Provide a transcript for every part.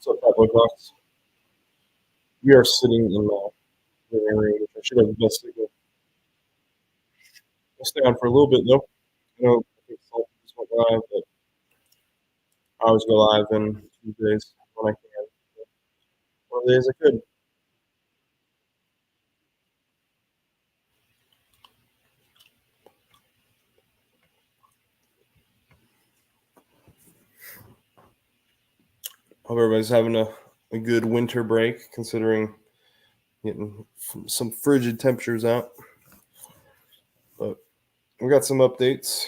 So Cowboy Box, we are sitting in the Airaid. I should have the best signal. I'll stay on for a little bit though. I know I think Salt just went live, but I always go live in Tuesdays when I can. One of the days I could. Hope everybody's having a good winter break, considering getting some frigid temperatures out. But we got some updates.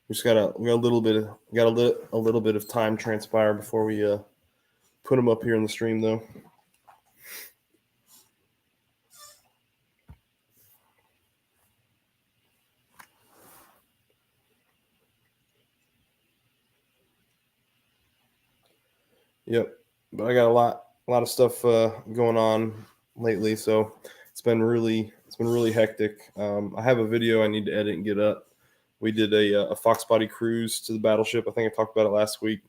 We just got a little bit of time transpire before we put them up here in the stream though. Yep, but I got a lot of stuff going on lately, so it's been really hectic. I have a video I need to edit and get up. We did a Fox body cruise to the battleship. I think I talked about it last week,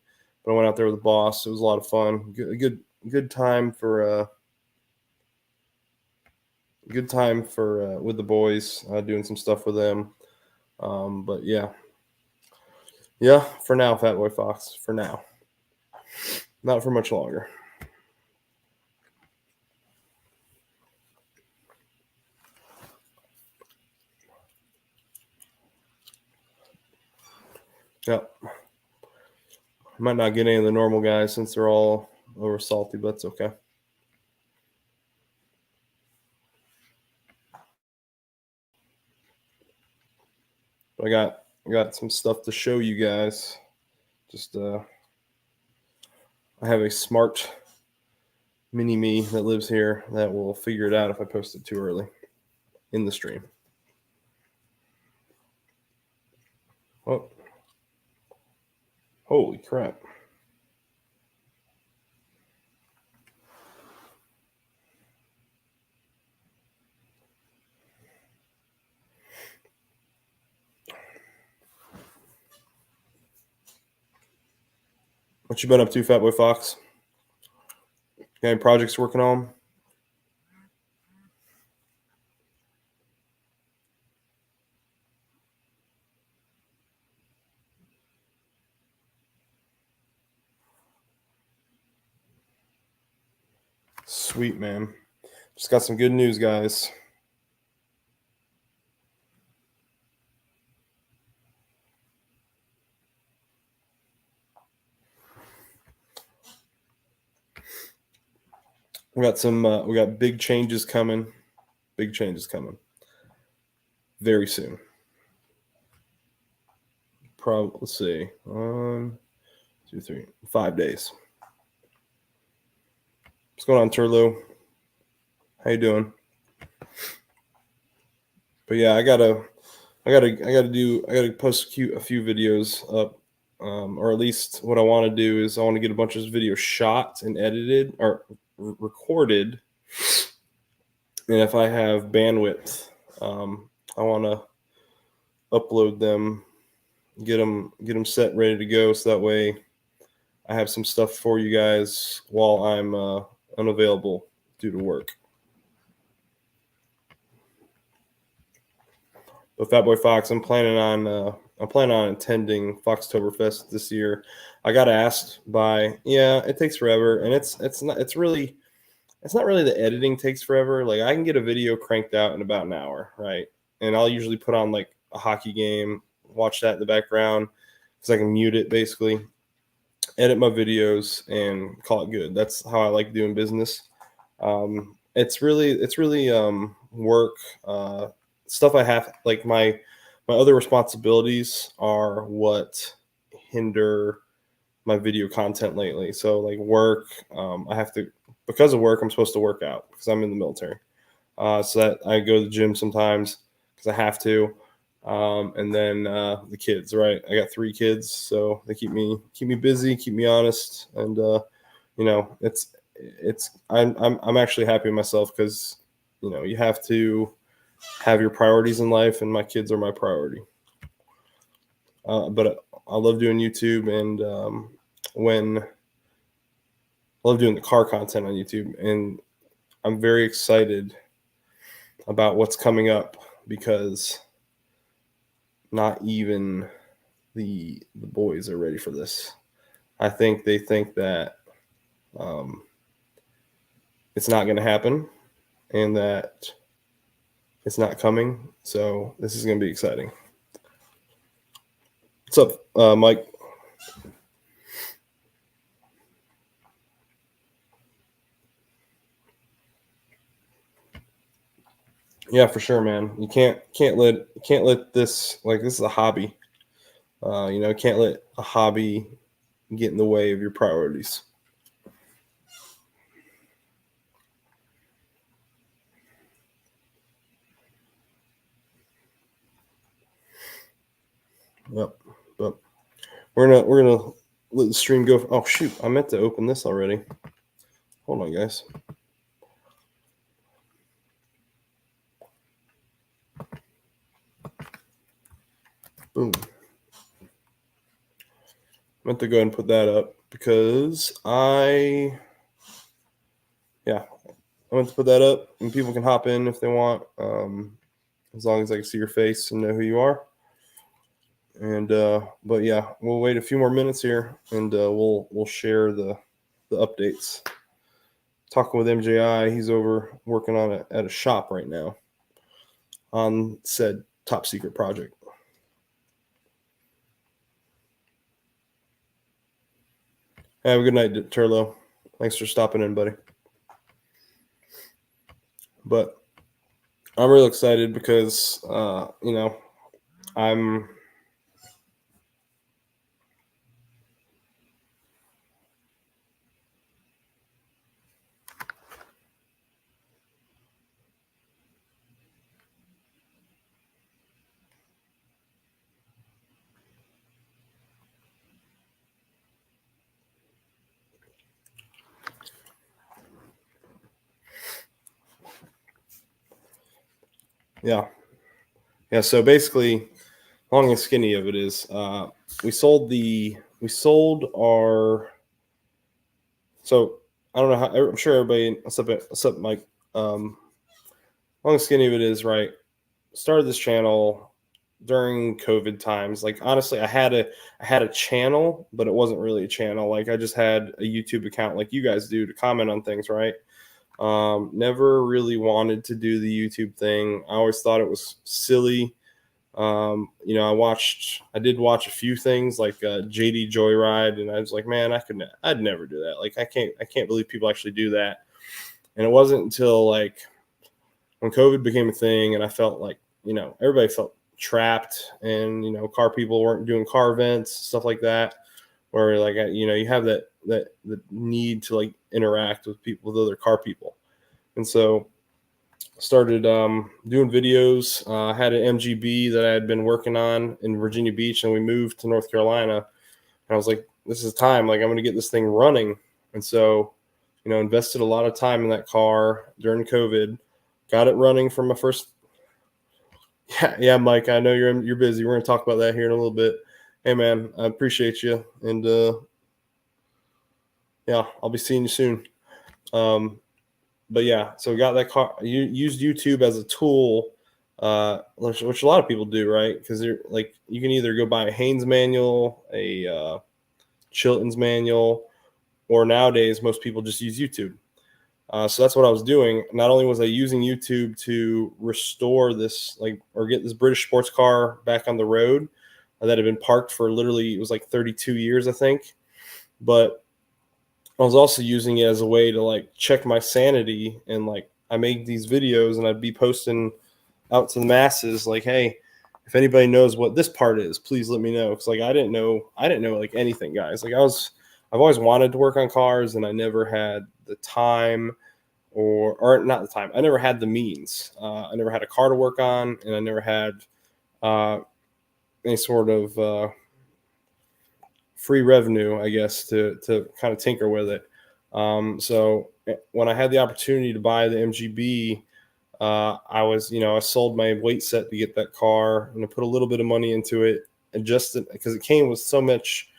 but I went out there with the boss. It was a lot of fun. Good time for with the boys, doing some stuff with them. But yeah, for now, Fat Boy Fox. For now, not for much longer. Yep. Might not get any of the normal guys since they're all over salty, but it's okay. But I got some stuff to show you guys. Just I have a smart mini me that lives here that will figure it out if I post it too early in the stream. Oh, holy crap. What you been up to, Fat Boy Fox? Got any projects working on? Sweet, man. Just got some good news, guys. We got big changes coming. Big changes coming very soon. Let's see. 1, 2, 3, 5 days. What's going on, Turlo? How you doing? But yeah, I gotta post a few videos up, or at least what I want to do is I want to get a bunch of videos shot and edited or recorded, and if I have bandwidth, I want to upload them, get them set, ready to go, so that way I have some stuff for you guys while I'm unavailable due to work. But Fat Boy Fox, I'm planning on attending Foxtoberfest this year. I got asked by, it takes forever, and it's not really the editing takes forever. Like, I can get a video cranked out in about an hour, right? And I'll usually put on like a hockey game, watch that in the background because I can mute it basically, edit my videos, and call it good. That's how I like doing business. It's really work. Stuff I have, like my other responsibilities are what hinder my video content lately. So like work, I have to, because of work, I'm supposed to work out because I'm in the military. So that I go to the gym sometimes because I have to. And then the kids, right? I got 3 kids, so they keep me busy, keep me honest, and I'm actually happy with myself because you have to have your priorities in life, and my kids are my priority. But I love doing YouTube, and when love doing the car content on YouTube, and I'm very excited about what's coming up because not even the boys are ready for this. I think they think that it's not going to happen and that it's not coming. So this is going to be exciting. What's up, Mike? Yeah, for sure, man. You can't let this, like, this is a hobby. Can't let a hobby get in the way of your priorities. Yep. But we're gonna let the stream go. Oh shoot, I meant to open this already. Hold on, guys. Boom. Meant to go ahead and put that up because I meant to put that up and people can hop in if they want, as long as I can see your face and know who you are. And but yeah, we'll wait a few more minutes here and we'll share the updates. Talking with MJI, he's over working on it at a shop right now on said top secret project. Have a good night, Turlo. Thanks for stopping in, buddy. But I'm real excited because, I'm yeah. So basically, long and skinny of it is, we sold our. So I don't know how. I'm sure everybody. What's up, Mike? Long and skinny of it is, right. Started this channel during COVID times. Like, honestly, I had a channel, but it wasn't really a channel. Like, I just had a YouTube account, like you guys do, to comment on things, right? Never really wanted to do the YouTube thing. I always thought it was silly. I did watch a few things like JD Joyride, and I was like, man, I'd never do that. Like, I can't believe people actually do that. And it wasn't until like when COVID became a thing, and I felt like, everybody felt trapped, and car people weren't doing car events, stuff like that, where like you have that the need to like interact with people, with other car people, and so started doing videos. I had an MGB that I had been working on in Virginia Beach, and we moved to North Carolina. And I was like, this is time. Like, I'm going to get this thing running. And so, invested a lot of time in that car during COVID. Got it running from my first. Yeah, Mike. I know you're busy. We're going to talk about that here in a little bit. Hey, man, I appreciate you, and I'll be seeing you soon. But yeah, so we got that car. You used YouTube as a tool, which a lot of people do, right? Because you're like, you can either go buy a Haynes manual, a Chilton's manual, or nowadays most people just use YouTube. So that's what I was doing. Not only was I using YouTube to restore this, or get this British sports car back on the road that had been parked for literally, it was like 32 years, I think, but I was also using it as a way to like check my sanity, and like I made these videos and I'd be posting out to the masses like, hey, if anybody knows what this part is, please let me know. Cause like I didn't know like anything, guys. Like I've always wanted to work on cars, and I never had the time or not the time. I never had the means. I never had a car to work on, and I never had any sort of free revenue, I guess, to kind of tinker with it. So when I had the opportunity to buy the MGB, I sold my weight set to get that car, and I put a little bit of money into it, and just because it came with so much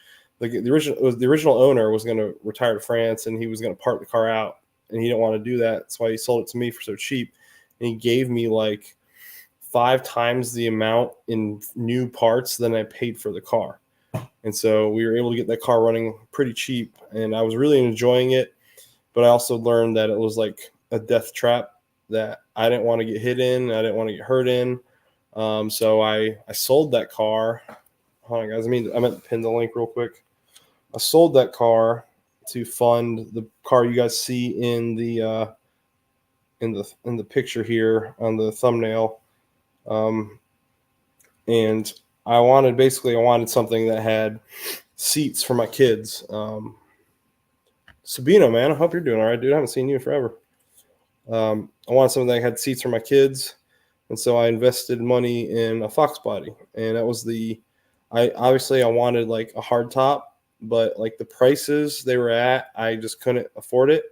the original owner was going to retire to France, and he was going to part the car out, and he didn't want to do that. That's why he sold it to me for so cheap. And he gave me like 5 times the amount in new parts than I paid for the car. And so we were able to get that car running pretty cheap, and I was really enjoying it. But I also learned that it was like a death trap that I didn't want to get hit in. I didn't want to get hurt in. So I sold that car. Hold on, guys. I meant to pin the link real quick. I sold that car to fund the car you guys see in the picture here on the thumbnail. And I wanted something that had seats for my kids. Sabino, man, I hope you're doing all right, dude. I haven't seen you in forever. I wanted something that had seats for my kids, and so I invested money in a Fox body. And that was I wanted like a hard top, but like the prices they were at, I just couldn't afford it.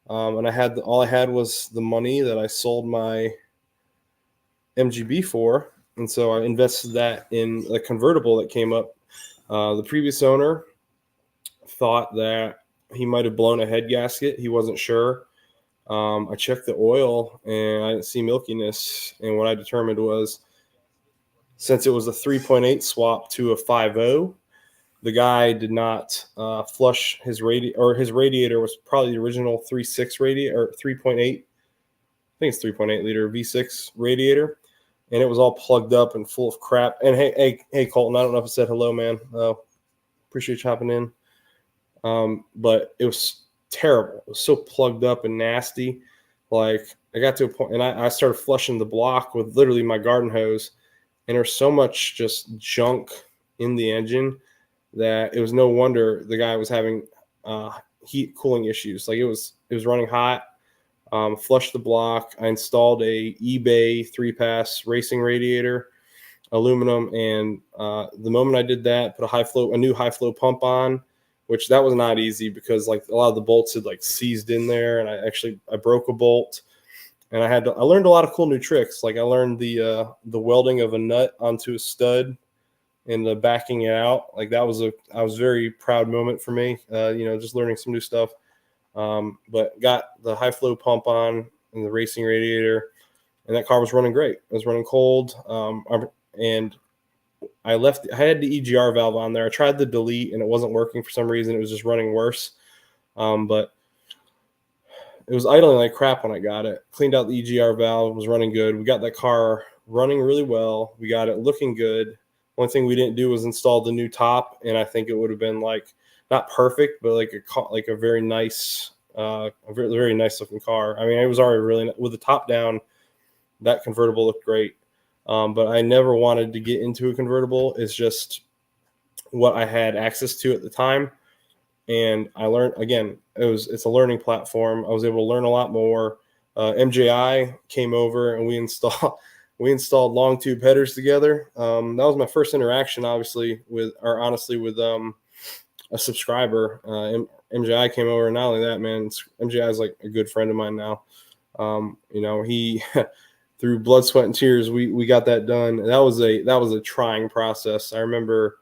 And all I had was the money that I sold my MGB for, and so I invested that in a convertible that came up. The previous owner thought that he might have blown a head gasket. He wasn't sure. I checked the oil, and I didn't see milkiness. And what I determined was, since it was a 3.8 swap to a 5.0, the guy did not flush his radiator, or his radiator was probably the original 3.6 radiator, or 3.8. I think it's 3.8 liter V6 radiator, and it was all plugged up and full of crap. And hey, Colton, I don't know if I said hello, man. Appreciate you hopping in. But it was terrible. It was so plugged up and nasty. Like, I got to a point, and I started flushing the block with literally my garden hose, and there's so much just junk in the engine that it was no wonder the guy was having heat cooling issues. Like, it was running hot. Flushed the block. I installed a eBay 3-pass racing radiator, aluminum, and the moment I did that, put a new high flow pump on, which that was not easy because like a lot of the bolts had like seized in there, and I broke a bolt, and I learned a lot of cool new tricks. Like, I learned the welding of a nut onto a stud and the backing it out. Like, I was very proud moment for me, just learning some new stuff. But got the high flow pump on and the racing radiator, and that car was running great. It was running cold. And I had the EGR valve on there. I tried the delete, and it wasn't working for some reason. It was just running worse. But it was idling like crap when I got it. Cleaned out the EGR valve, was running good. We got that car running really well. We got it looking good. One thing we didn't do was install the new top, and I think it would have been like not perfect, but like a very nice, very nice looking car. I mean, it was already really, with the top down, that convertible looked great. But I never wanted to get into a convertible. It's just what I had access to at the time. And I learned, again, it's a learning platform. I was able to learn a lot more. MJI came over, and we installed long tube headers together. That was my first interaction, honestly, with a subscriber. MJI came over, and not only that, man, MJI is like a good friend of mine now. He through blood, sweat, and tears, we got that done. And that was a trying process. I remember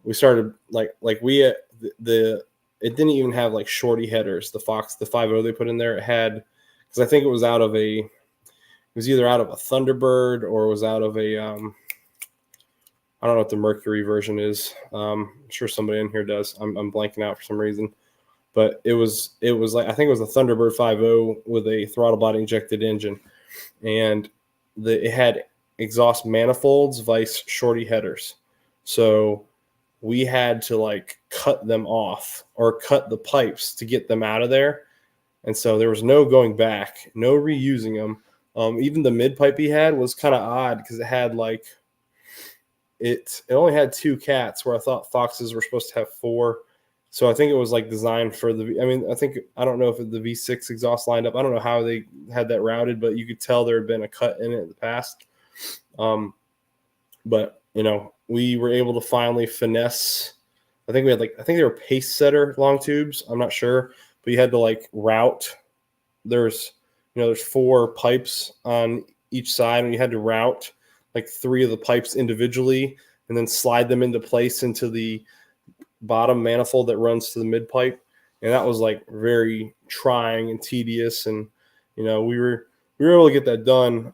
we started it didn't even have like shorty headers. The 5.0 they put in there, it had, because I think it was either out of a Thunderbird or it was out of a I don't know what the Mercury version is. I'm sure somebody in here does. I'm blanking out for some reason. But it was like, I think it was a Thunderbird 5.0 with a throttle body injected engine. And it had exhaust manifolds, vice shorty headers. So we had to like cut them off or cut the pipes to get them out of there. And so there was no going back, no reusing them. Even the mid pipe he had was kind of odd because it had like, it only had 2 cats where I thought Foxes were supposed to have 4. So I think it was like designed for I don't know if the V6 exhaust lined up. I don't know how they had that routed, but you could tell there had been a cut in it in the past. But we were able to finally finesse. I think they were pace setter long tubes. I'm not sure, but you had to like route. There's 4 pipes on each side, and you had to route like 3 of the pipes individually and then slide them into place into the bottom manifold that runs to the mid pipe, and that was like very trying and tedious. And we were able to get that done.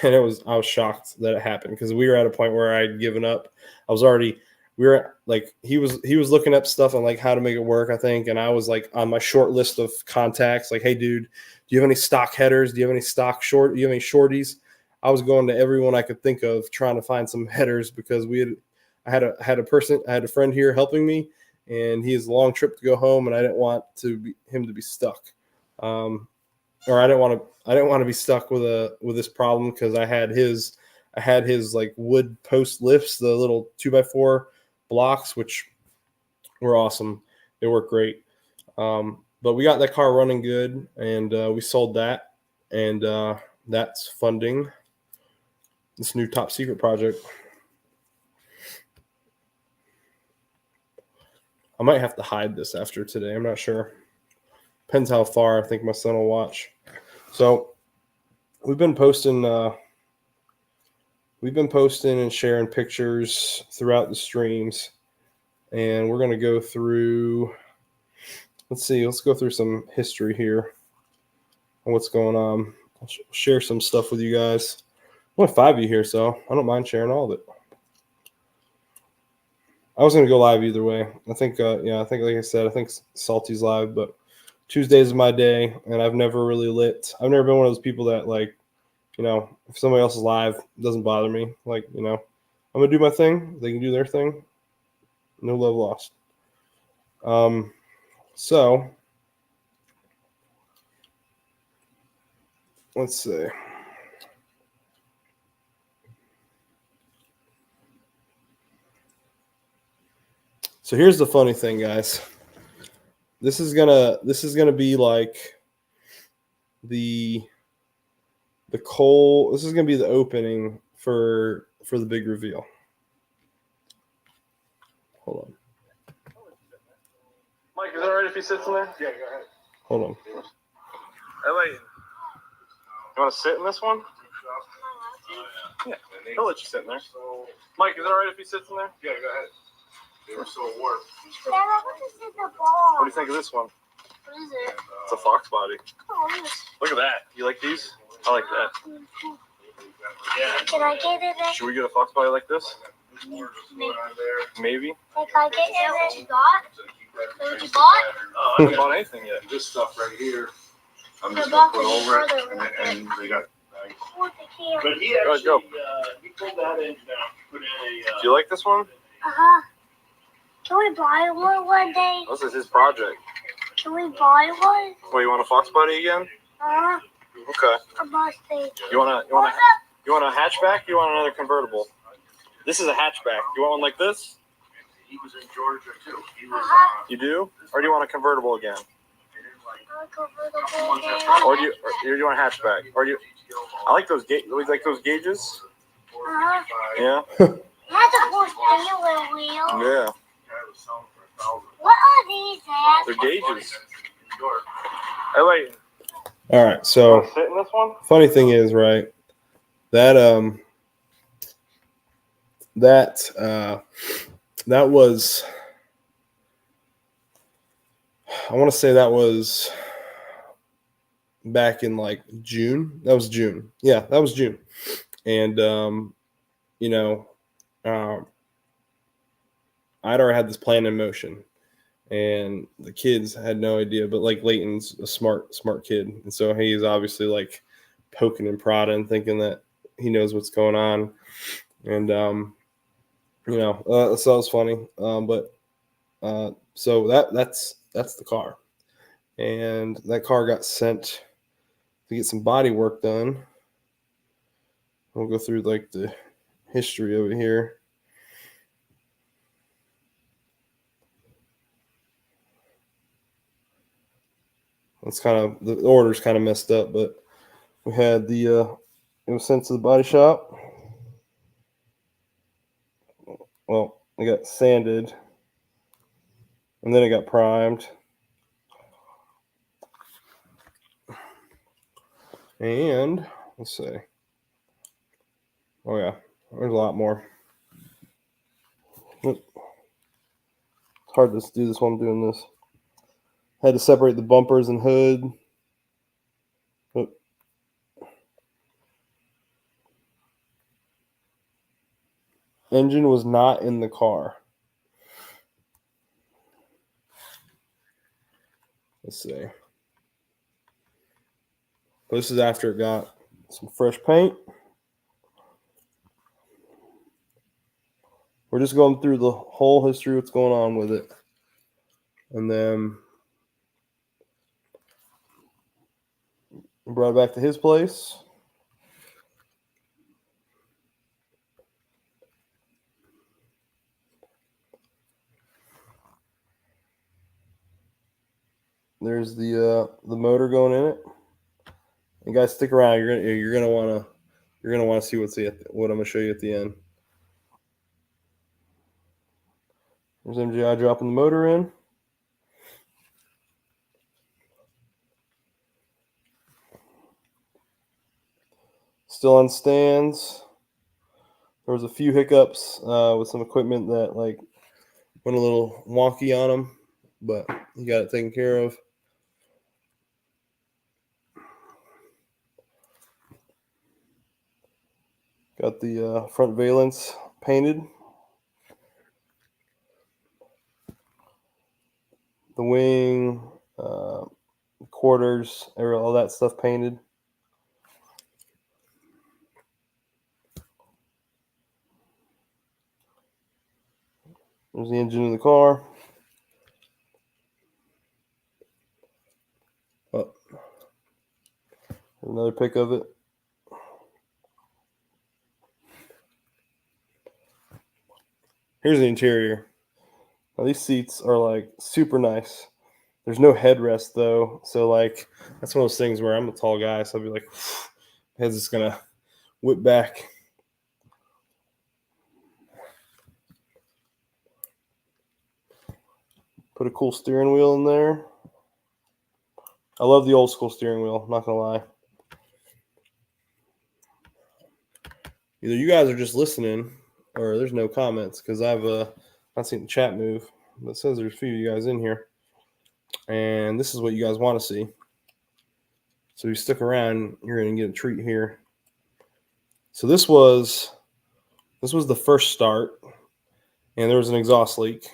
And I was shocked that it happened, because we were at a point where I'd given up. We were like, he was looking up stuff on like how to make it work, I think, and I was like on my short list of contacts, like, hey dude, do you have any stock headers? Do you have any stock do you have any shorties? I was going to everyone I could think of trying to find some headers, because I had a friend here helping me, and he has a long trip to go home, and I didn't want him to be stuck. Or I didn't want to be stuck with this problem, because I had his like wood post lifts, the little 2x4 blocks, which were awesome. They work great. But we got that car running good, and we sold that, and that's funding this new top secret project. I might have to hide this after today. I'm not sure. Depends how far I think my son will watch. So we've been posting and sharing pictures throughout the streams, and we're going to go through, let's go through some history here on what's going on. I'll share some stuff with you guys. Only 5 of you here, so I don't mind sharing all of it. I was going to go live either way. I think, like I said, I think Salty's live, but Tuesdays is my day, and I've never been one of those people that, like, if somebody else is live, it doesn't bother me. Like, I'm going to do my thing. They can do their thing. No love lost. So let's see. So here's the funny thing, guys. This is gonna be like the Cole. This is gonna be the opening for the big reveal. Hold on. Mike, is that all right if he sits in there? Yeah, go ahead. Hold on. Hey, wait. You want to sit in this one? Yeah, he'll let you sit in there. Mike, is it all right if he sits in there? Yeah, go ahead. They were so warm. Dad, I want to sit the ball. What do you think of this one? What is it? It's a fox body. Oh, yes. Look at that. You like these? I like that. Yeah. Can I get in there? Should we get a fox body like this? Maybe. Can I get in there? What you got? What you bought? I haven't bought anything yet. This stuff right here, I'm The just gonna put box is over it, further. and they got. But he actually, he pulled that engine out, put in a. Do you like this one? Uh-huh. Can we buy one day? This is his project. Can we buy one? What, you want a fox body again? Uh-huh. Okay. A Mustang. You want a hatchback? You want another convertible? This is a hatchback. You want one like this? He was in Georgia too. He was. You do? Or do you want a convertible again? Convertible again. Or do you want a hatchback? Or do you? I like those gauges. Uh-huh. Yeah. That's a cool steering wheel. Yeah. What are these, Dad? They're gauges. Hey, wait. All right. So Sit in this one. funny thing is, right, that that was, I want to say that was back in like June. That was June. Yeah, that was June. And I'd already had this plan in motion, and the kids had no idea. But like Leighton's a smart kid, and so he's obviously like poking and prodding, thinking that he knows what's going on. And so that was funny. So that's the car, and that car got sent to get some body work done. We'll go through like the history of it here. It's kind of, the order's kind of messed up, but we had it was sent to the body shop. Well, it got sanded, and then it got primed. And let's see. Oh yeah, there's a lot more. hard to do this while I'm doing this. Had to separate the bumpers and hood. Oh. Engine was not in the car. Let's see. This is after it got some fresh paint. We're just going through the whole history, what's going on with it. And then brought it back to his place. There's the motor going in it. And guys, stick around. You're gonna wanna see what I'm gonna show you at the end. There's MGI dropping the motor in. Still on stands. There was a few hiccups with some equipment that like went a little wonky on them, but he got it taken care of. Got the front valence painted. The wing, quarters, all that stuff painted. There's the engine in the car. Oh, another pic of it. Here's the interior. Now, these seats are like super nice. There's no headrest though, so like that's one of those things where I'm a tall guy, so I'll be like, head's just gonna whip back. Put a cool steering wheel in there. I love the old school steering wheel, not gonna lie. Either you guys are just listening or there's no comments because I've not seen the chat move. But it says there's a few of you guys in here. And this is what you guys want to see. So if you stick around, you're going to get a treat here. So this was the first start, and there was an exhaust leak.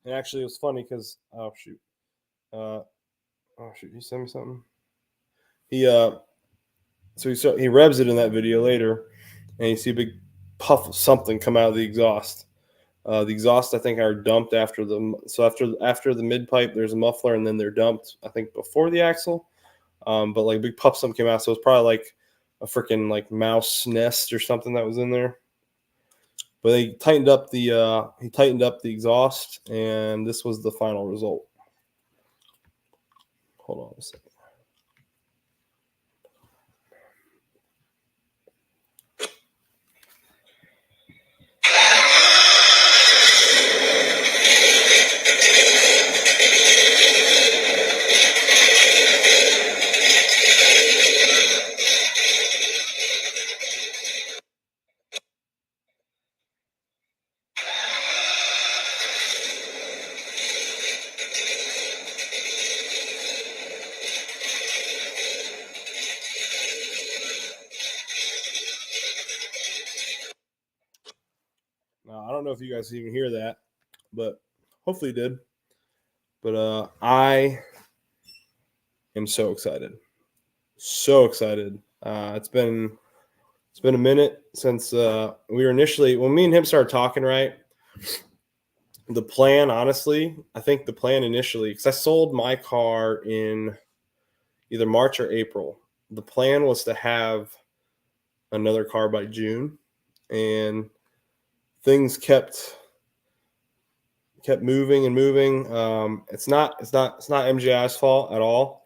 And actually, it was funny because he sent me something. So he revs it in that video later, and you see a big puff of something come out of the exhaust. The exhaust, I think, are dumped after the mid pipe. There's a muffler, and then they're dumped, I think, before the axle. But like a big puff, something came out, so it's probably like a freaking like mouse nest or something that was in there. But he tightened up the exhaust, and this was the final result. Hold on a second. Now, I don't know if you guys even hear that, but hopefully you did. But I am so excited. So excited. It's been a minute since we were initially, when me and him started talking, right? The plan, honestly, I think the plan initially, because I sold my car in either March or April. The plan was to have another car by June, and things kept kept moving and moving. It's not MGI's fault at all.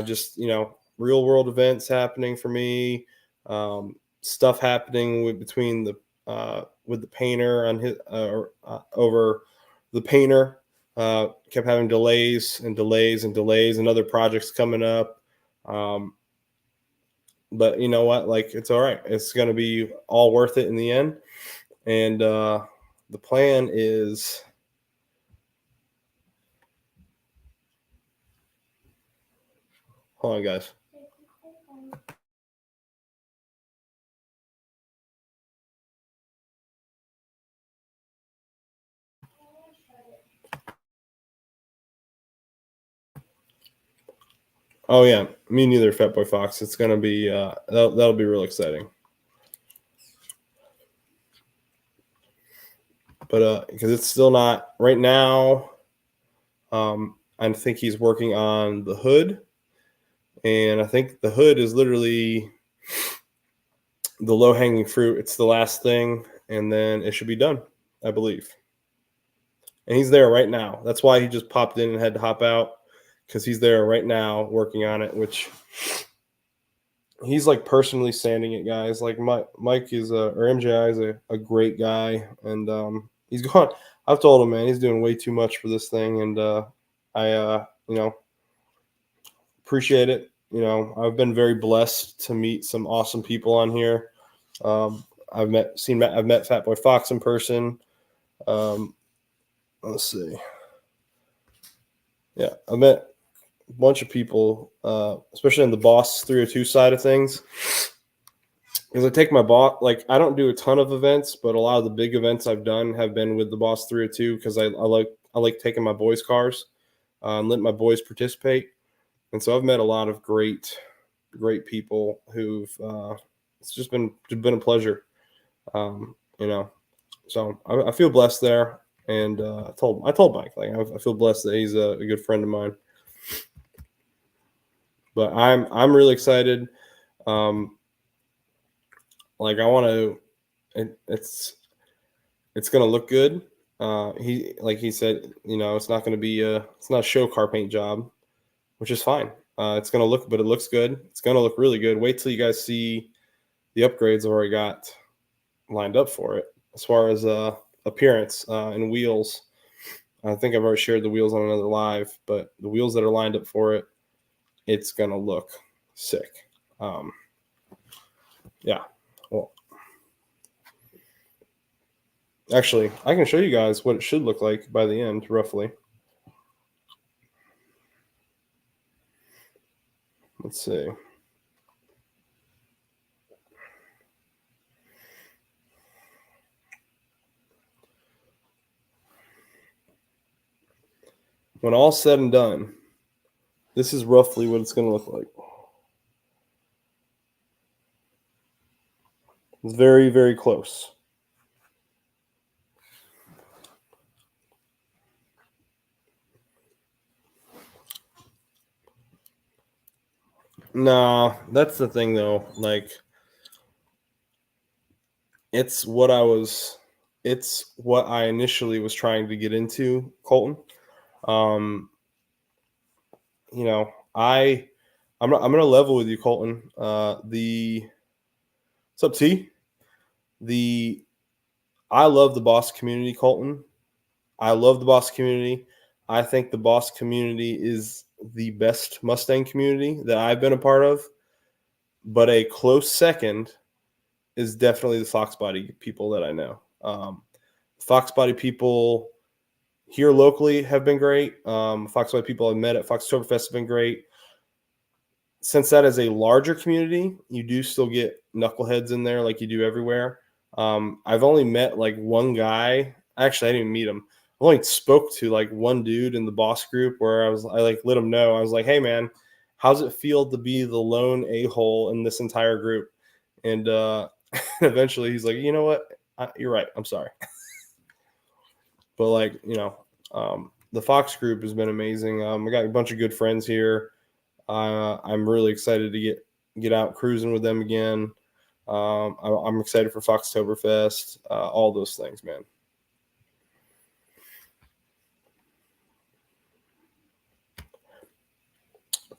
Just, you know, real world events happening for me. Stuff happening between the with the painter on his over the painter. Kept having delays and delays and delays, and other projects coming up. But you know what? Like, it's all right. It's going to be all worth it in the end. And the plan is, hold on, guys. Oh yeah, me neither, Fatboy Fox. It's gonna be that'll be real exciting. But because it's still not right now. I think he's working on the hood, and I think the hood is literally the low-hanging fruit. It's the last thing, and then it should be done, I believe. And he's there right now. That's why he just popped in and had to hop out, because he's there right now working on it, which he's like personally sanding it, guys. Like Mike is or MJI is a great guy, and he's gone. I've told him, man, he's doing way too much for this thing, and I you know, appreciate it. You know, I've been very blessed to meet some awesome people on here. I've met Fatboy Fox in person. Let's see. Yeah, I met a bunch of people, especially on the Boss 302 side of things. Because I take my boss, like, I don't do a ton of events, but a lot of the big events I've done have been with the Boss 302, because I like taking my boys' cars and letting my boys participate. And so I've met a lot of great people who've it's just been a pleasure, you know. So I feel blessed there, and I told Mike, like, I feel blessed that he's a good friend of mine. But I'm really excited. Like, I want to. It's gonna look good. He said, you know, it's not a show car paint job, which is fine. It's gonna look, but it looks good. It's gonna look really good. Wait till you guys see the upgrades I've already got lined up for it, as far as appearance and wheels. I think I've already shared the wheels on another live, but the wheels that are lined up for it, it's gonna look sick. Yeah. Well, actually, I can show you guys what it should look like by the end, roughly. Let's see. When all's said and done, this is roughly what it's going to look like. It's very, very close. Nah, that's the thing, though. Like, it's what I initially was trying to get into, Colton. You know, I'm gonna level with you, Colton. What's up, T? I love the Boss community, Colton. I love the Boss community. I think the Boss community is the best Mustang community that I've been a part of. But a close second is definitely the Fox Body people that I know. Fox Body people here locally have been great. Fox Body people I've met at Foxtoberfest have been great. Since that is a larger community, you do still get knuckleheads in there like you do everywhere. I've only met like one guy. Actually, I didn't even meet him. I only spoke to like one dude in the Boss group where I like let him know. I was like, hey man, how's it feel to be the lone a-hole in this entire group? And eventually he's like, you know what? You're right. I'm sorry. But like, you know, the Fox group has been amazing. I got a bunch of good friends here. I'm really excited to get out cruising with them again. I'm excited for Foxtoberfest, all those things, man.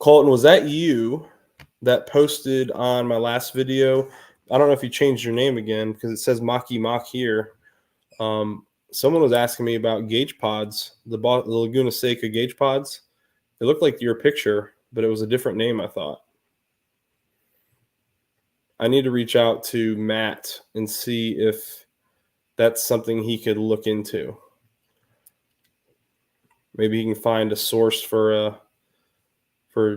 Colton, was that you that posted on my last video? I don't know if you changed your name again because it says Maki Mock here. Someone was asking me about gauge pods, the Laguna Seca gauge pods. It looked like your picture, but it was a different name, I thought. I need to reach out to Matt and see if that's something he could look into. Maybe he can find a source for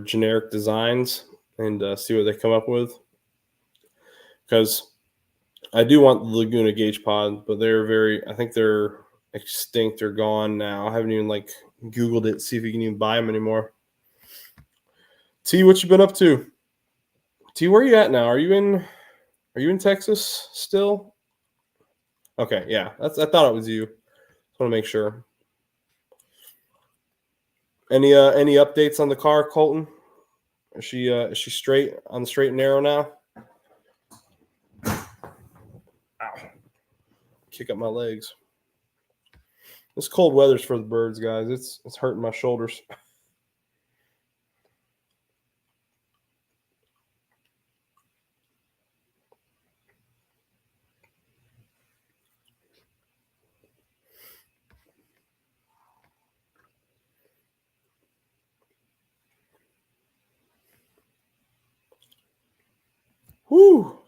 generic designs and see what they come up with. Because I do want the Laguna gauge pod, but I think they're extinct or gone now. I haven't even Googled it, see if you can even buy them anymore. T, what you been up to? T, where are you at now? Are you in Texas still? Okay, yeah. I thought it was you. Just want to make sure. Any updates on the car, Colton? Is she straight on the straight and narrow now? Ow. Kick up my legs. This cold weather's for the birds, guys. It's hurting my shoulders. Whew.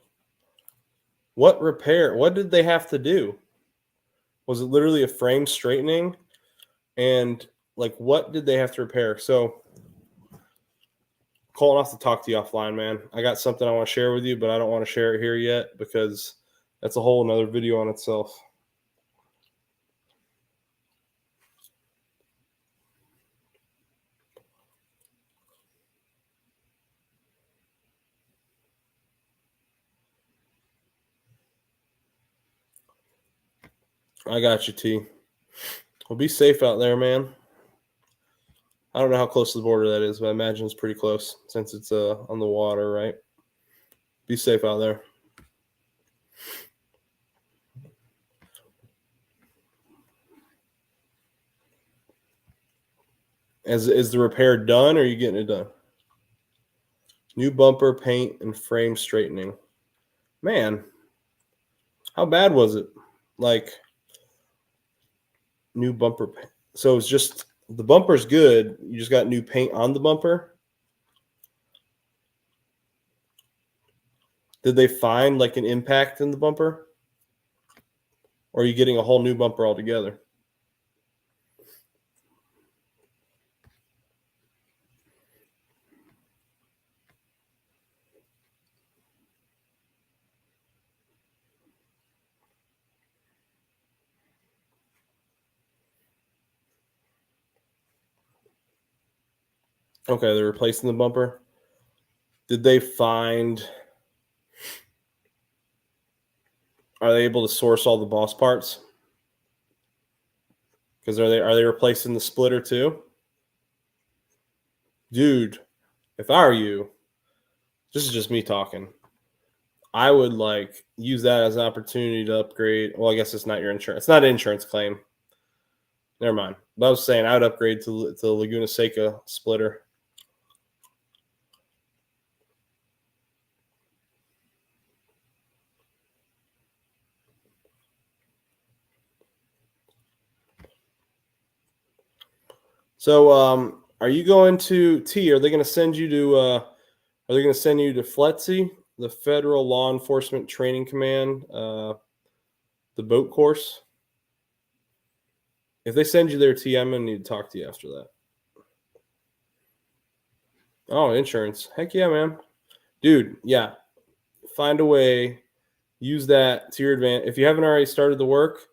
What repair? What did they have to do? Was it literally a frame straightening? And what did they have to repair? So, Colin, I'll have to talk to you offline, man. I got something I want to share with you, but I don't want to share it here yet because that's a whole another video on itself. I got you, T. Well, be safe out there, man. I don't know how close to the border that is, but I imagine it's pretty close since it's on the water, right? Be safe out there. Is the repair done, or are you getting it done? New bumper, paint, and frame straightening. Man, how bad was it? New bumper paint. So it's just the bumper's good. You just got new paint on the bumper. Did they find an impact in the bumper? Or are you getting a whole new bumper altogether? Okay, they're replacing the bumper. Did they find... Are they able to source all the boss parts? Because are they replacing the splitter too? Dude, if I were you, this is just me talking, I would use that as an opportunity to upgrade. Well, I guess it's not your insurance. It's not an insurance claim. Never mind. But I was saying I would upgrade to the Laguna Seca splitter. So, are you going to T? Are they going to send you to? Are they going to send you to FLETC, the Federal Law Enforcement Training Command, the boat course? If they send you there, T, I'm going to need to talk to you after that. Oh, insurance. Heck yeah, man. Dude, yeah. Find a way. Use that to your advantage. If you haven't already started the work,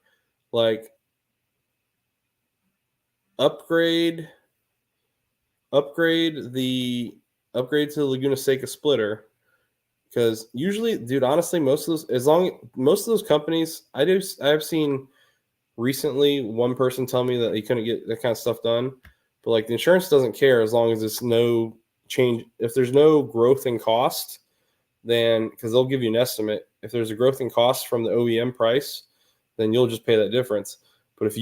upgrade to the Laguna Seca splitter, because usually, dude, honestly, most of those companies, I've seen recently one person tell me that they couldn't get that kind of stuff done, but the insurance doesn't care as long as it's no change. If there's no growth in cost, then because they'll give you an estimate. If there's a growth in cost from the OEM price, then you'll just pay that difference. But if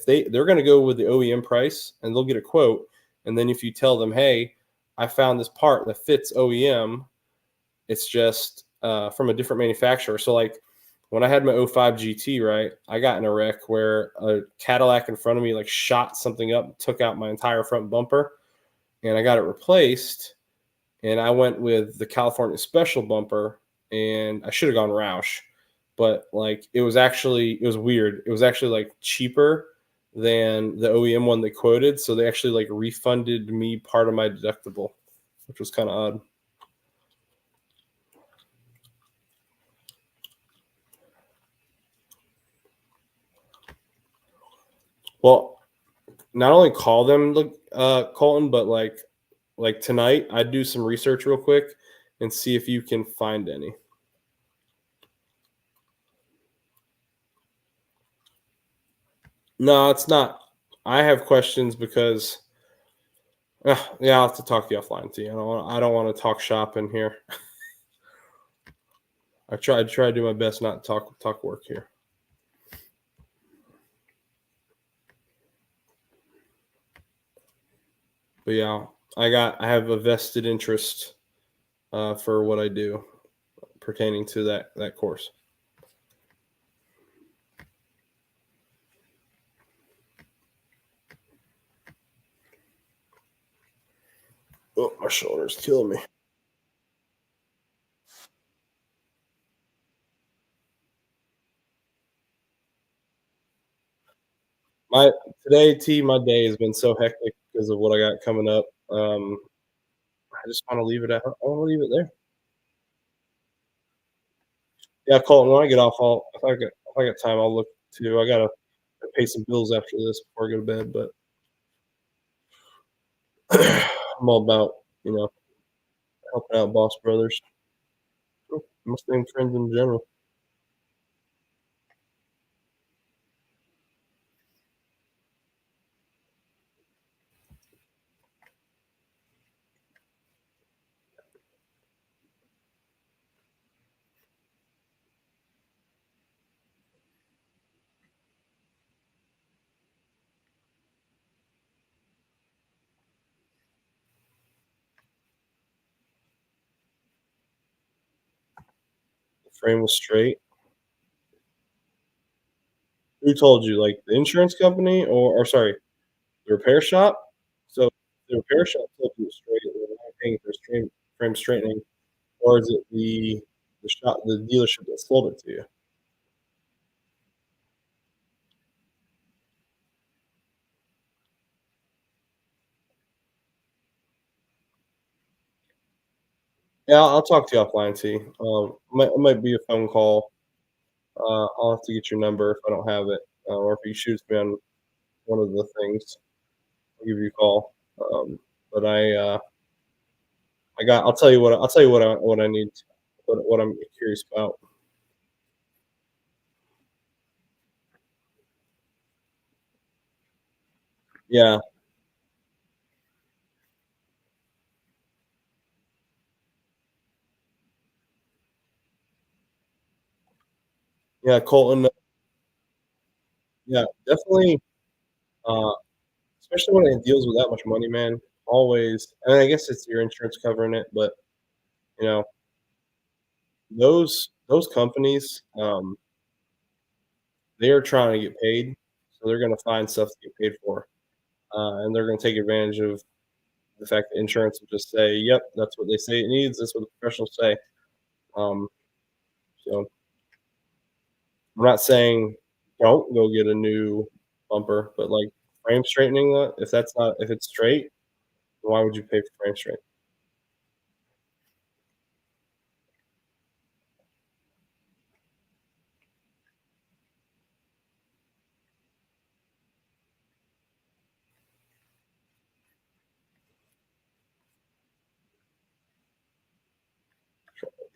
they're going to go with the OEM price and they'll get a quote, And then if you tell them, hey, I found this part that fits OEM, it's just from a different manufacturer. So like when I had my 05 GT, right, I got in a wreck where a Cadillac in front of me like shot something up, took out my entire front bumper, and I got it replaced. And I went with the California Special bumper, and I should have gone Roush, but like it was weird. It was actually like cheaper than the OEM one they quoted, so they actually like refunded me part of my deductible, which was kind of odd. Well, not only call them Colton, but like tonight, I'd do some research real quick and see if you can find any. No, it's not. I have questions because, yeah, I'll have to talk to you offline. Too. I don't want to talk shop in here. I try to do my best not to talk work here. But yeah, I have a vested interest for what I do pertaining to that course. Oh, my shoulder's killing me. My day has been so hectic because of what I got coming up. I just want to leave it at. I want to leave it there. Yeah, Colton. When I get off, if I got time, I'll look too. I gotta pay some bills after this before I go to bed. But I'm all about helping out Boss Brothers, Mustang friends in general. The frame was straight. Who told you? Like the insurance company, or sorry, the repair shop? So the repair shop told you it's straight. They're not paying for frame straightening, or is it the dealership that sold it to you? Yeah, I'll talk to you offline. See, it might be a phone call. I'll have to get your number if I don't have it, or if you shoot me on one of the things, I'll give you a call. But I'll tell you what I need, what I'm curious about. Yeah, yeah, Colton. Yeah, definitely. Uh, Especially when it deals with that much money, man. Always, and I guess it's your insurance covering it, but you know those companies, they are trying to get paid, so they're going to find stuff to get paid for, and they're going to take advantage of the fact that insurance will just say, "Yep, that's what they say it needs. That's what the professionals say." Um, so I'm not saying don't go get a new bumper, but like frame straightening, if it's straight, why would you pay for frame straightening?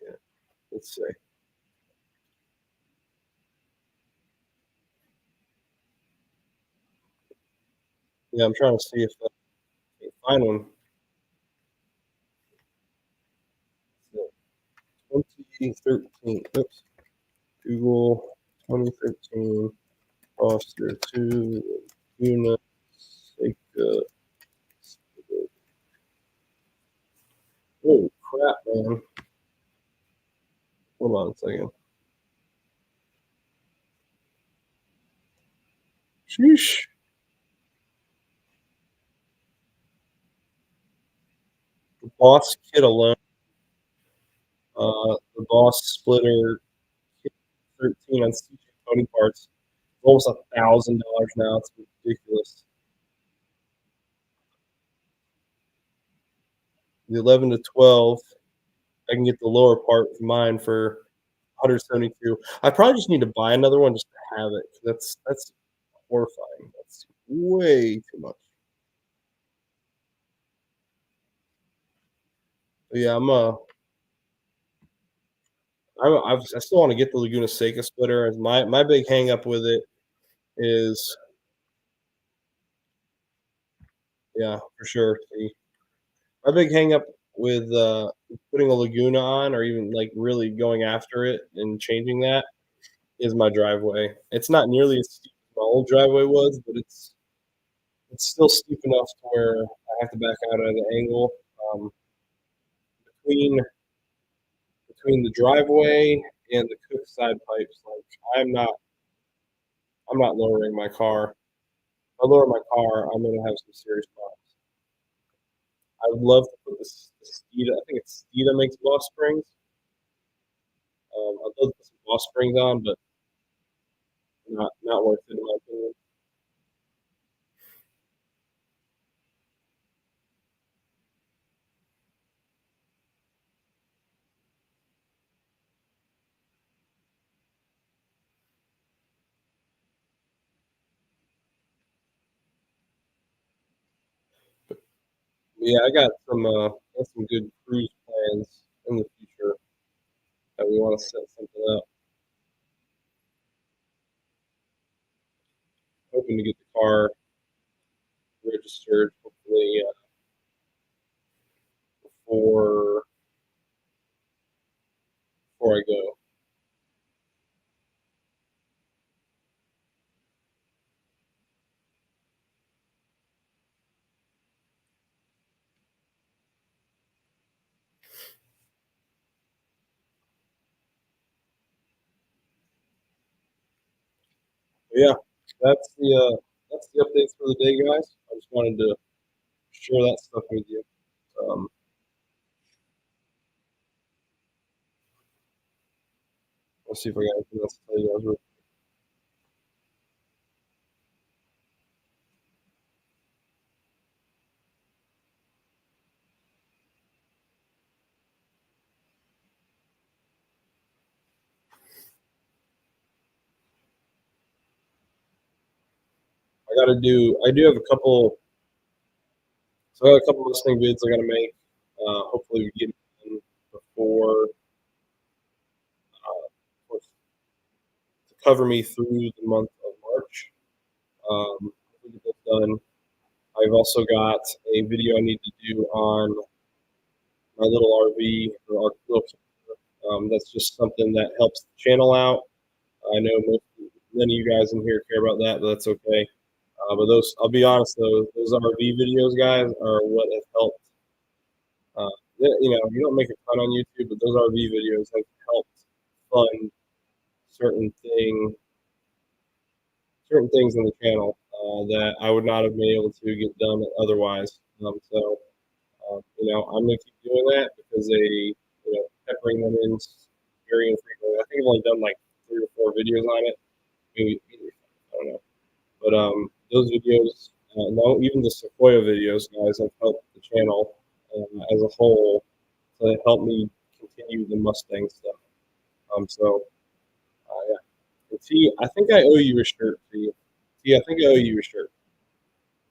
Yeah, let's see. Yeah, I'm trying to see if I can find one. 2013. Oops. Google 2013 Foster 2 Laguna Seca. Oh crap, man! Hold on a second. Sheesh. The Boss kit alone. The Boss splitter kit 13 on CJ Pony parts. Almost $1,000 now. It's ridiculous. The 11 to 12, I can get the lower part of mine for 172. I probably just need to buy another one just to have it. That's horrifying. That's way too much. But yeah, I still want to get the Laguna Seca splitter. My big hang up with it is, yeah, for sure. My big hang up with putting a Laguna on, or even like really going after it and changing that, is my driveway. It's not nearly as steep as my old driveway was, but it's still steep enough to where I have to back out at an angle. Um, between between the driveway and the cook side pipes, like I'm not lowering my car. If I lower my car, I'm gonna have some serious problems. I would love to put this Steeda. I think it's Steeda makes Boss springs. I'd love to put some Boss springs on, but not worth it in my opinion. Yeah, got some good cruise plans in the future that we want to set something up. Hoping to get the car registered hopefully before I go. But yeah, that's the updates for the day, guys. I just wanted to share that stuff with you. Um, let's see if I got anything else to tell you guys. I do have a couple. So I got a couple listening vids I got to make. Hopefully we get them before to cover me through the month of March. We get this done. I've also got a video I need to do on my little RV or our little camper. That's just something that helps the channel out. I know none of you guys in here care about that, but that's okay. But those, I'll be honest though, those RV videos, guys, are what have helped. Uh, you don't make a ton on YouTube, but those RV videos have helped fund certain thing, certain things on the channel that I would not have been able to get done otherwise. I'm going to keep doing that because peppering them in very infrequently. I think I've only done like 3 or 4 videos on it. Maybe I don't know. But those videos, no, even the Sequoia videos, guys, have helped the channel as a whole to help me continue the Mustang stuff. Yeah. And T, I think I owe you a shirt, T. T, I think I owe you a shirt.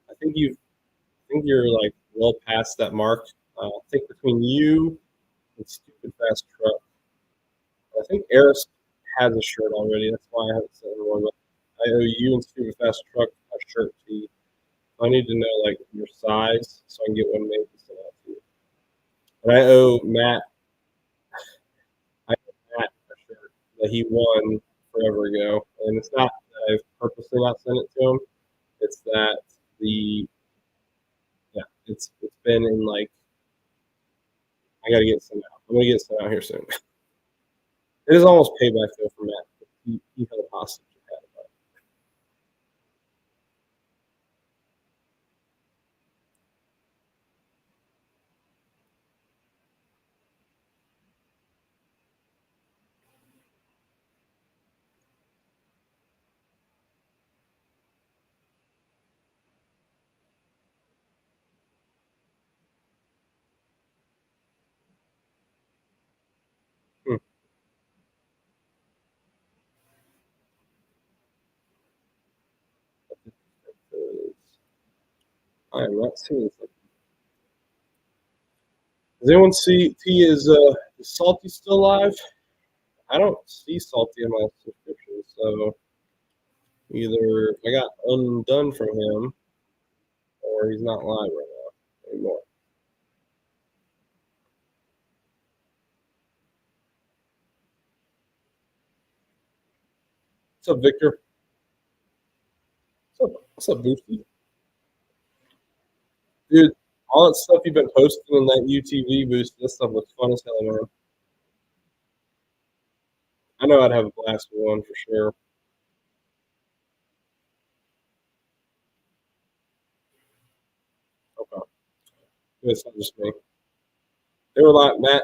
I think you're like well past that mark. I think between you and Stupid Fast Truck, I think Eris has a shirt already. That's why I haven't sent one. But I owe you and Stupid Fast Truck a shirt, T. I need to know like your size so I can get one made and send out to you. And I owe Matt a shirt that he won forever ago. And it's not that I've purposely not sent it to him. It's that it's been in like I got to get sent out. I'm going to get sent out here soon. It is almost payback, though, for Matt. He held hostage. I am not seeing something. Does anyone see is Salty still live? I don't see Salty in my subscription, so either I got undone from him or he's not live right now anymore. What's up, Victor? What's up, Boosty? Dude, all that stuff you've been posting in that UTV boost, this stuff looks fun as hell, man. I know I'd have a blast with one for sure. Okay. It's not just me. They were live. Matt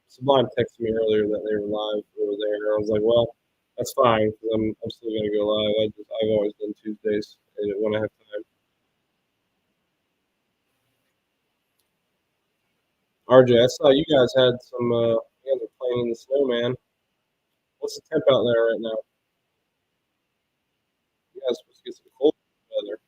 Sublime texted me earlier that they were live over there. I was like, well, that's fine because I'm still gonna go live. I've always done Tuesdays when I have time. RJ, I saw you guys had some. You guys are playing in the snow, man. What's the temp out there right now? You guys are supposed to get some cold weather.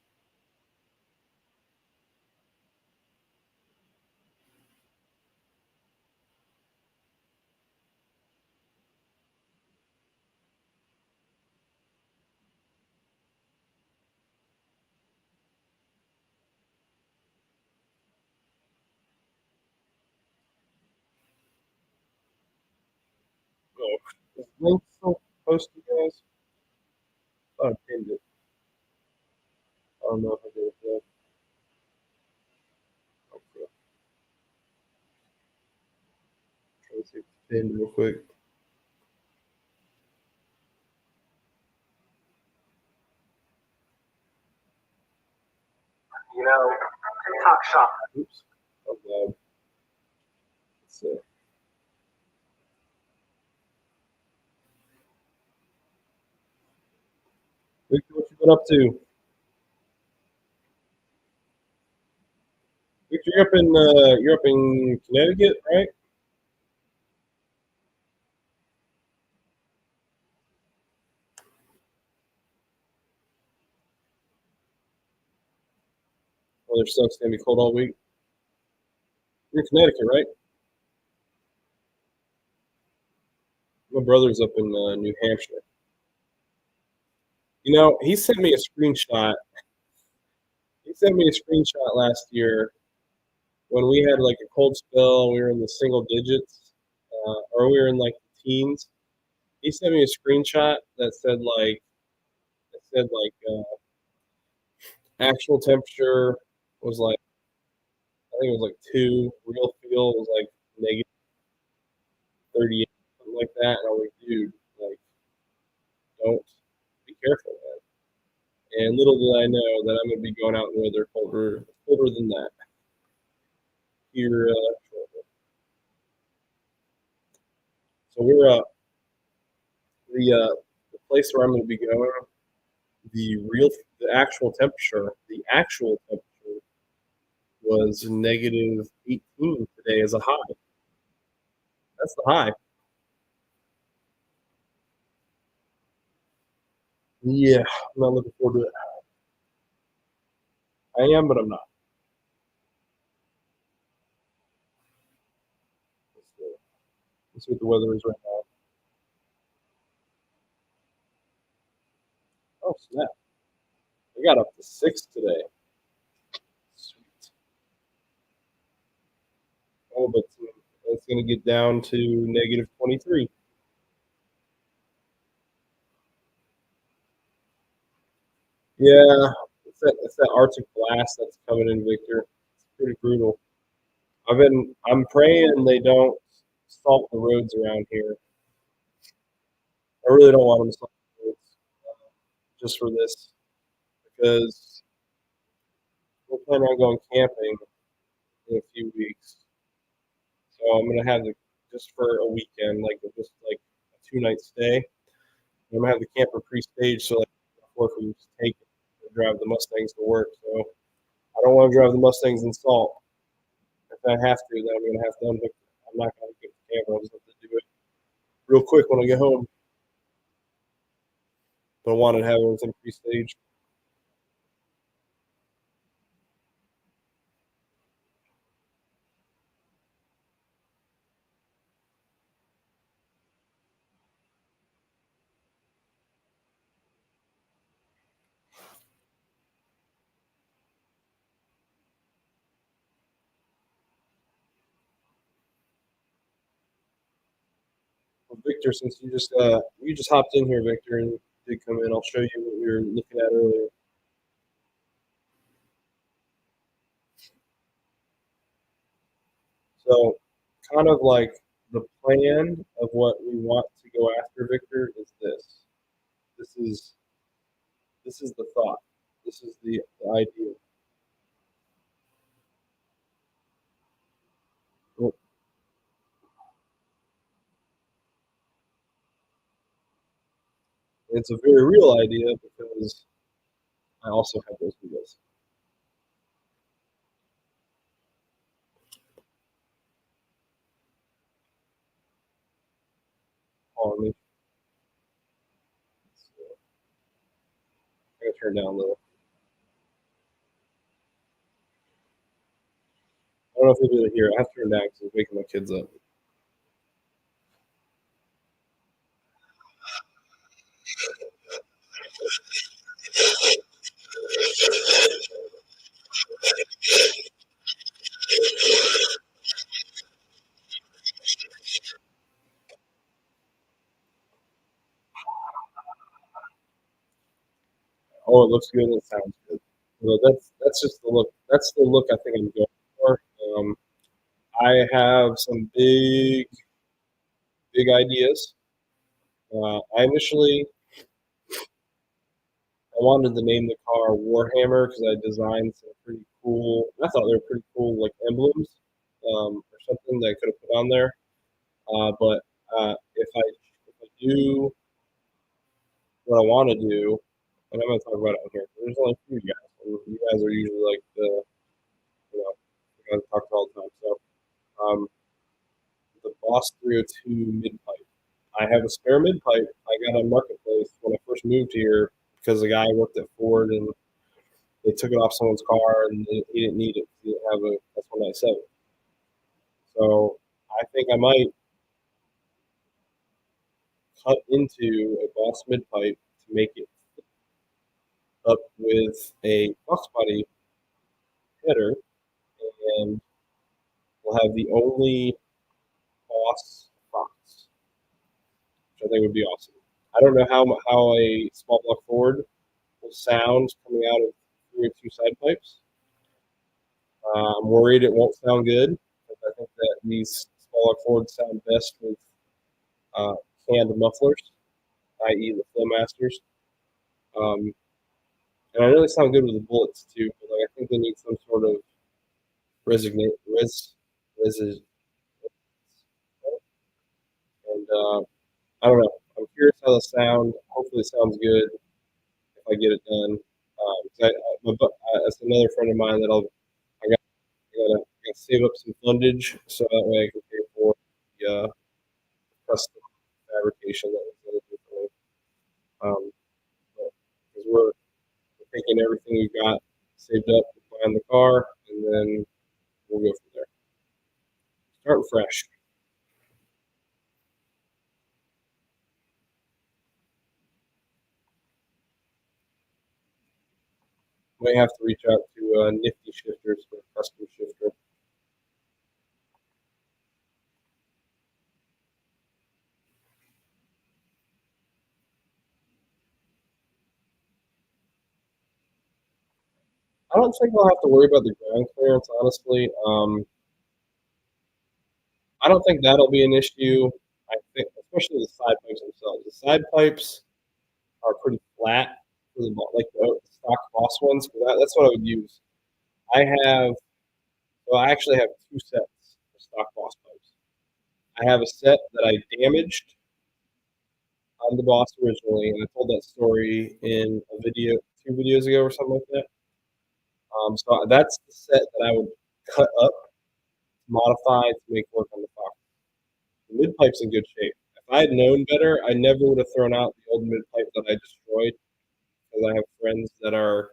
Oh, is the link still posted, guys? I thought I pinned it. I don't know if I did it yet. Okay. Try to see if it's pinned real quick. You know, TikTok shop. Oops. Oh, God. Let's see. Victor, what you been up to? Victor, you're up in Connecticut, right? Well, there's stuff's gonna be cold all week. You're in Connecticut, right? My brother's up in New Hampshire. You know, he sent me a screenshot. He sent me a screenshot last year when we had like a cold spell. We were in the single digits, or we were in like the teens. He sent me a screenshot that said actual temperature was like I think it was like 2. Real feel was like negative 38, something like that. And I was like, dude, like, don't be careful, man. And little did I know that I'm going to be going out in weather colder than that here shortly. So we're the place where I'm going to be going. The actual temperature was negative 18 today as a high. That's the high. Yeah, I'm not looking forward to it. I am, but I'm not. Let's see what the weather is right now. Oh, snap. I got up to 6 today. Sweet. Oh, but it's going to get down to negative 23. Yeah, it's that Arctic blast that's coming in, Victor. It's pretty brutal. I'm praying they don't salt the roads around here. I really don't want them to salt the roads just for this, because we're planning on going camping in a few weeks. So I'm gonna have just for a weekend, just like a 2-night stay. I'm gonna have the camper pre-staged, so like before we just take it and drive the Mustangs to work. So I don't want to drive the Mustangs in salt. If I have to, then I'm gonna have to unhook. I'm not gonna get the camera. I'll just have to do it real quick when I get home. But I wanted to have everything pre-staged. Well, Victor, since you just hopped in here, Victor, and did come in, I'll show you what we were looking at earlier. So, kind of like the plan of what we want to go after, Victor, is this. This is the thought. This is the idea. Well, it's a very real idea because I also have those videos on me. So I'm gonna turn down a little. I don't know if you'll be able to hear it. I have to turn down because it's waking my kids up. Oh, it looks good. It sounds good. So that's just the look. That's the look I think I'm going for. I have some big ideas. I wanted to name the car Warhammer because I designed some pretty cool. I thought they were pretty cool, like emblems or something that I could have put on there. But if I do what I want to do, and I'm going to talk about it on here. There's only a few guys, and you guys are usually like the guys I talk to all the time. So the Boss 302 mid pipe. I have a spare mid pipe I got on Marketplace when I first moved here because the guy worked at Ford and they took it off someone's car and he didn't need it. He didn't have a S1997. So I think I might cut into a Boss mid pipe to make it up with a box body header, and we'll have the only Boss box, which I think would be awesome. I don't know how a small block Ford will sound coming out of 302 side pipes. I'm worried it won't sound good because I think that these smaller Fords sound best with uh, canned mufflers, i.e. the Flowmasters. Um, and I know they sound good with the bullets too, but like, I think they need some sort of resignate res, and I don't know. I'm curious how they sound. Hopefully, it sounds good if I get it done. That's another friend of mine that I gotta save up some fundage so that way I can pay for the custom fabrication that was going to do for me. Because we're taking everything we've got saved up to plan the car, and then we'll go from there. Start fresh. Might have to reach out to Nifty Shifters for a custom shifter. I don't think I'll have to worry about the ground clearance, honestly. I don't think that'll be an issue. I think, especially the side pipes themselves. The side pipes are pretty flat for the like the stock Boss ones. That's what I would use. I have, well, I actually have two sets of stock Boss pipes. I have a set that I damaged on the Boss originally, and I told that story in a video, 2 videos ago or something like that. So that's the set that I would cut up, modify to make work on the Fox. The mid pipe's in good shape. If I had known better, I never would have thrown out the old mid pipe that I destroyed because I have friends that are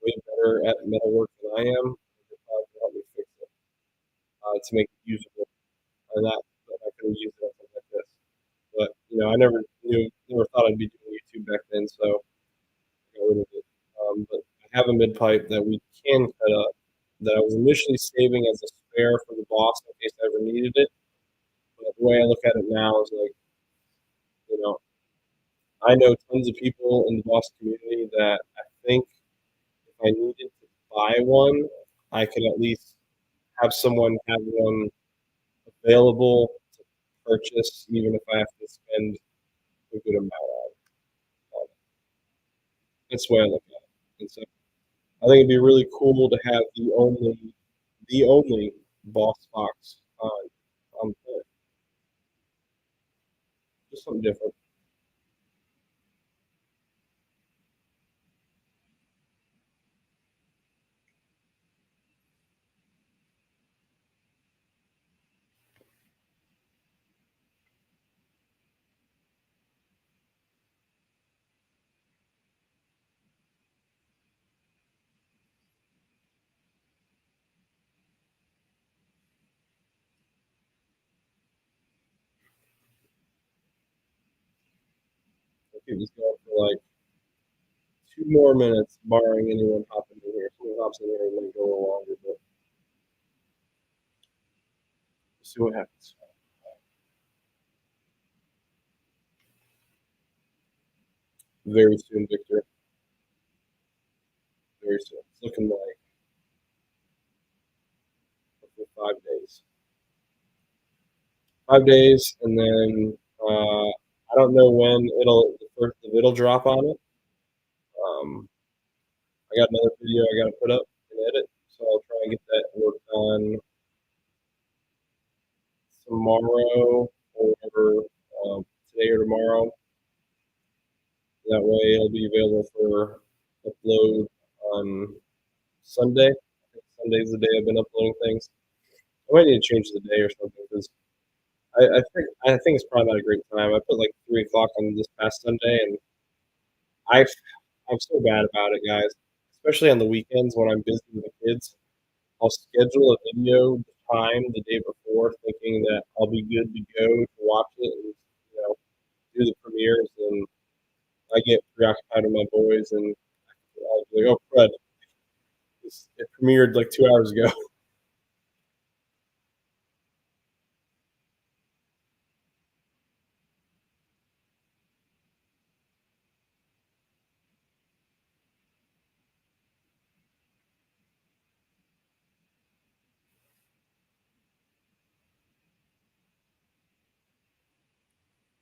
way better at metal work than I am. They probably could help me fix it to make it usable. And that I could have used it on something like this. But I never thought I'd be doing YouTube back then, so I got rid of it. But I have a mid pipe that we can cut up that I was initially saving as a spare for the Boss in case I ever needed it. But the way I look at it now is like, I know tons of people in the Boss community that I think if I needed to buy one, I could at least have someone have one available to purchase, even if I have to spend a good amount on it. That's the way I look at it. And so I think it'd be really cool to have the only Boss Fox on the planet. Just something different. I'll keep this going for like 2 more minutes, barring anyone hopping in here. If someone hops in here, it may go a little longer, but we'll see what happens. Very soon, Victor. Very soon. It's looking like 5 days. 5 days, and then I don't know when it'll drop on it. I got another video I got to put up and edit, so I'll try and get that work done tomorrow or today or tomorrow. That way, it'll be available for upload on Sunday. I think Sunday's the day I've been uploading things. I might need to change the day or something because I think it's probably not a great time. I put like 3 o'clock on this past Sunday, and I I'm so bad about it, guys. Especially on the weekends when I'm busy with the kids. I'll schedule a video time the day before, thinking that I'll be good to go to watch it and do the premieres, and I get preoccupied with my boys, and I'll be like, "Oh, crud! It premiered like 2 hours ago."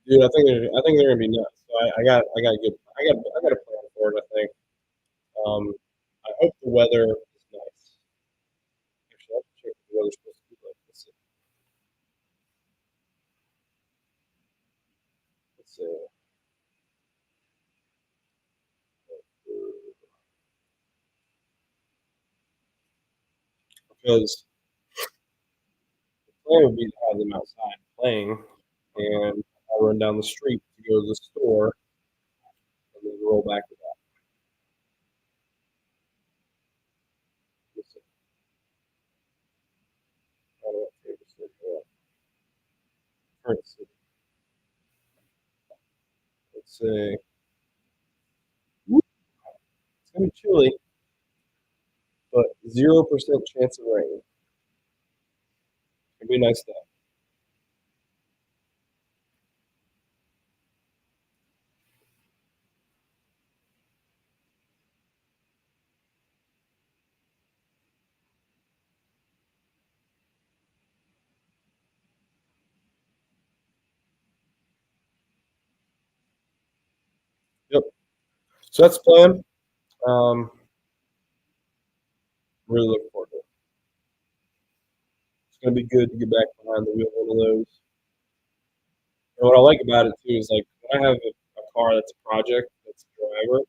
Dude, I think they're gonna be nuts. So I got a plan for it. I think. I hope the weather is nice. Actually, I have to check what the weather's supposed to be like. Let's see. Because the plan would be to have them outside playing, and I'll run down the street to go to the store, and then roll back to that. Let's see. I don't know what favorite city they are. Current city. Let's see. It's gonna be chilly, but 0% chance of rain. It'd be a nice day. So that's the plan. Really looking forward to it. It's going to be good to get back behind the wheel of one of those. And what I like about it too is like when I have a car that's a project, that's a driver,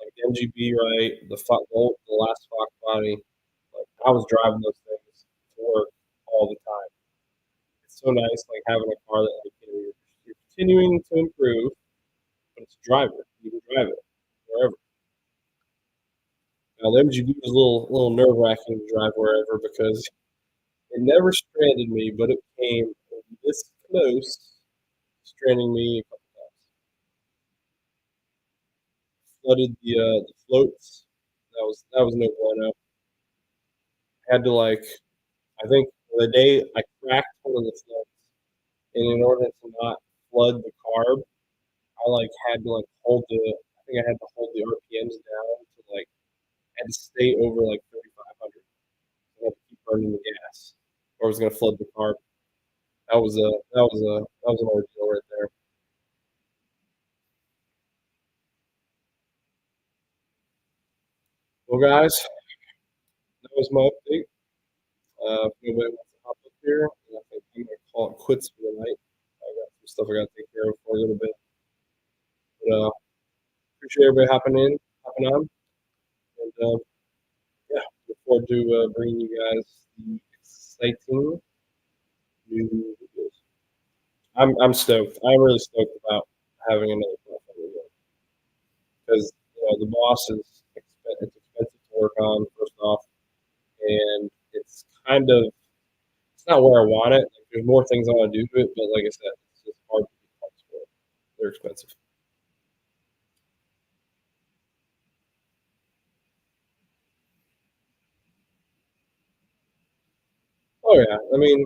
like the MGB, right? The last Fox body, like I was driving those things to work all the time. It's so nice, like having a car that like you're continuing to improve, but it's a driver. You can drive it wherever. Now the MGB was a little nerve wracking to drive wherever because it never stranded me, but it came this close, stranding me a couple times. Flooded the floats. That was no bueno. Had to I think the day I cracked one of the floats, and in order to not flood the carb, I had to hold I think I had to hold the RPMs down to had to stay over 3,500. I had to keep burning the gas, or I was gonna flood the carb. That was an ordeal right there. Well, guys, that was my update. If anybody wants to hop up here, I think I'm gonna call it quits for the night. I got some stuff I gotta take care of for a little bit. But appreciate everybody hopping on, and yeah, look forward to bringing you guys the exciting new videos. I'm stoked. I'm really stoked about having another platform because the boss is it's expensive to work on first off, and it's it's not where I want it. Like, there's more things I want to do to it, but like I said, it's just hard to get parts for it. They're expensive. Oh yeah, I mean,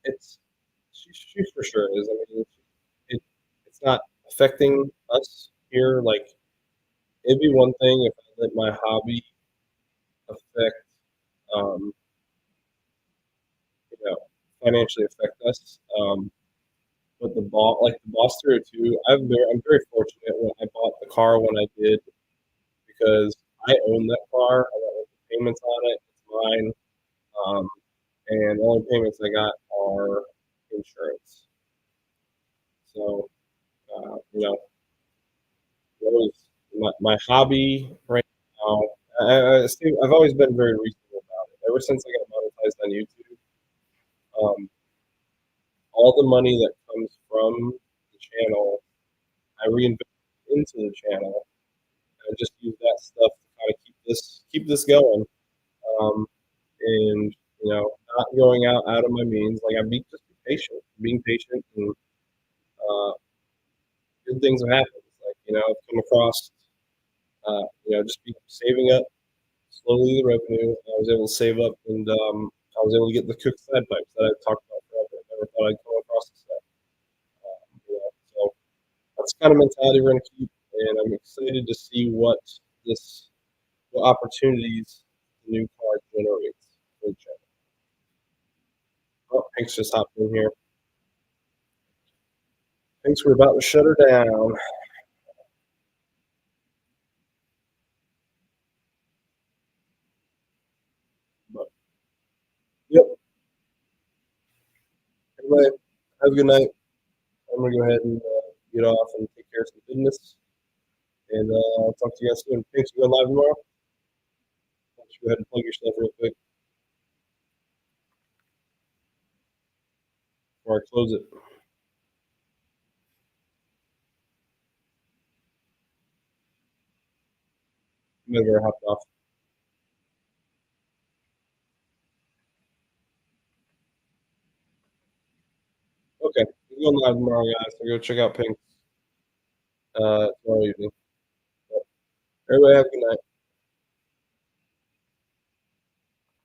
it's she for sure is. I mean, it's not affecting us here. Like it'd be one thing if I let my hobby affect, um, you know, financially affect us. But the Boss 302, I'm very fortunate when I bought the car when I did because I own that car. I got payments on it. It's mine. And the only payments I got are insurance. So, that was my hobby right now. I've always been very reasonable about it. Ever since I got monetized on YouTube, um, all the money that comes from the channel, I reinvest into the channel and just use that stuff to kind of keep this going. Um, and not going out of my means. Like just be patient, being patient, and good things have happened. I've come across, just be saving up slowly the revenue. I was able to save up, and I was able to get the cooked side pipes that I talked about forever. I never thought I'd come across this stuff. So that's the kind of mentality we're going to keep, and I'm excited to see what opportunities the new car generates for the channel. Oh, Hank's just hopped in here. Thanks, we're about to shut her down. But, yep. Everybody, have a good night. I'm going to go ahead and get off and take care of some business. And I'll talk to you guys soon. Thanks for going live tomorrow. Why don't you go ahead and plug yourself real quick before I close it. Never hopped off. Okay, we're going live tomorrow, guys. So go check out Pink tomorrow evening. Everybody have a good night.